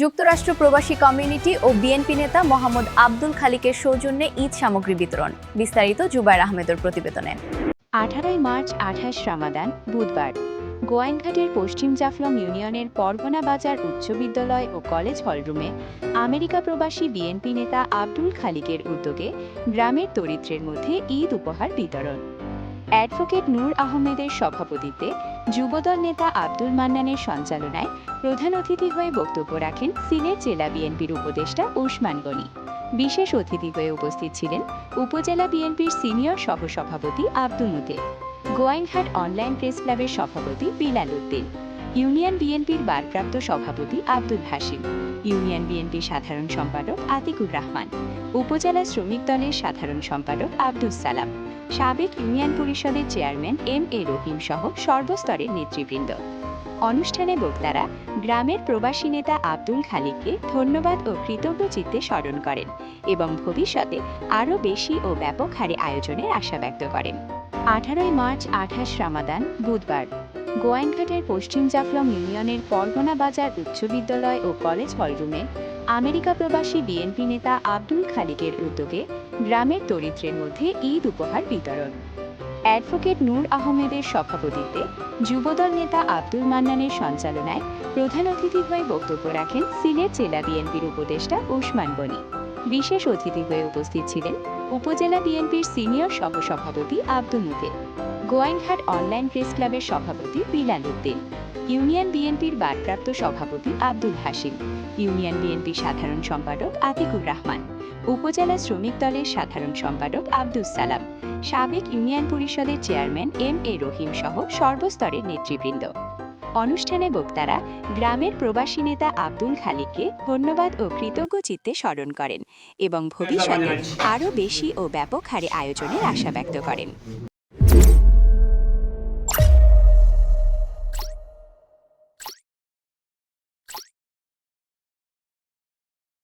যুক্তরাষ্ট্র প্রবাসী কমিউনিটি ও বিএনপি নেতা মোহাম্মদ আব্দুল খালিকের সৌজন্যে ঈদ সামগ্রী বিতরণ। বিস্তারিত জুবায়ের আহমেদের প্রতিবেদনে। 18 মার্চ 28 রামাদান বুধবার গোয়াইনঘাটের পশ্চিম জাফলং ইউনিয়নের পরগনা বাজার উচ্চ বিদ্যালয় ও কলেজ হলরুমে আমেরিকা প্রবাসী বিএনপি নেতা আব্দুল খালিকের উদ্যোগে গ্রামের দরিদ্রের মধ্যে ঈদ উপহার বিতরণ। অ্যাডভোকেট নূর আহমেদের সভাপতিত্বে যুবদল নেতা আব্দুল মান্নানের সঞ্চালনায় প্রধান অতিথি হয়ে বক্তব্য রাখেন সিলেট জেলা বিএনপির উপদেষ্টা ওসমান গনি। বিশেষ অতিথি হয়ে উপস্থিত ছিলেন উপজেলা বিএনপির সিনিয়র সহসভাপতি আব্দুল মুতেব, গোয়াইনঘাট অনলাইন প্রেস ক্লাবের সভাপতি বিলাল উদ্দিন, ইউনিয়ন বিএনপির ভারপ্রাপ্ত সভাপতি আব্দুল হাশিম, ইউনিয়ন বিএনপির সাধারণ সম্পাদক আতিকুর রহমান, উপজেলা শ্রমিক দলের সাধারণ সম্পাদক আব্দুল সালাম, সাবেক ইউনিয়ন পরিষদের চেয়ারম্যান এম.এ. রহিম সহ সর্বস্তরের নেতৃবৃন্দ। অনুষ্ঠানে বক্তারা গ্রামের প্রবাসী নেতা আব্দুল খালিককে ধন্যবাদ ও কৃতজ্ঞ চিত্তে স্মরণ করেন এবং ভবিষ্যতে আরও বেশি ও ব্যাপক হারে আয়োজনের আশা ব্যক্ত করেন। 18 মার্চ 28 রামাদান বুধবার গোয়াইনঘাটের পশ্চিম জাফলং ইউনিয়নের পরগনা বাজার উচ্চ বিদ্যালয় ও কলেজ হলরুমে আমেরিকা প্রবাসী বিএনপি নেতা আব্দুল খালিকের উদ্যোগে গ্রামের দরিদ্রের মধ্যে ঈদ উপহার বিতরণ। অ্যাডভোকেট নূর আহমেদের সভাপতিত্বে যুবদল নেতা আব্দুল মান্নানের সঞ্চালনায় প্রধান অতিথি হয়ে বক্তব্য রাখেন সিলেট জেলা বিএনপির উপদেষ্টা ওসমান গনি। বিশেষ অতিথি হয়ে উপস্থিত ছিলেন উপজেলা বিএনপির সিনিয়র সহসভাপতি আব্দুল মুতেব, গোয়াইনঘাট অনলাইন প্রেস ক্লাবের সভাপতি বিলাল উদ্দিন, ইউনিয়ন বিএনপির ভারপ্রাপ্ত সভাপতি আব্দুল হাশিম, ইউনিয়ন বিএনপির সাধারণ সম্পাদক আতিকুর রহমান, উপজেলা শ্রমিক দলের সাধারণ সম্পাদক আব্দুল সালাম, সাবেক ইউনিয়ন পরিষদের চেয়ারম্যান এম.এ. রহিম সহ সর্বস্তরের নেতৃবৃন্দ। অনুষ্ঠানে বক্তারা গ্রামের প্রবাসী নেতা আব্দুল খালিককে ধন্যবাদ ও কৃতজ্ঞ চিত্তে স্মরণ করেন এবং ভবিষ্যতে আরও বেশি ও ব্যাপক হারে আয়োজনের আশা ব্যক্ত করেন।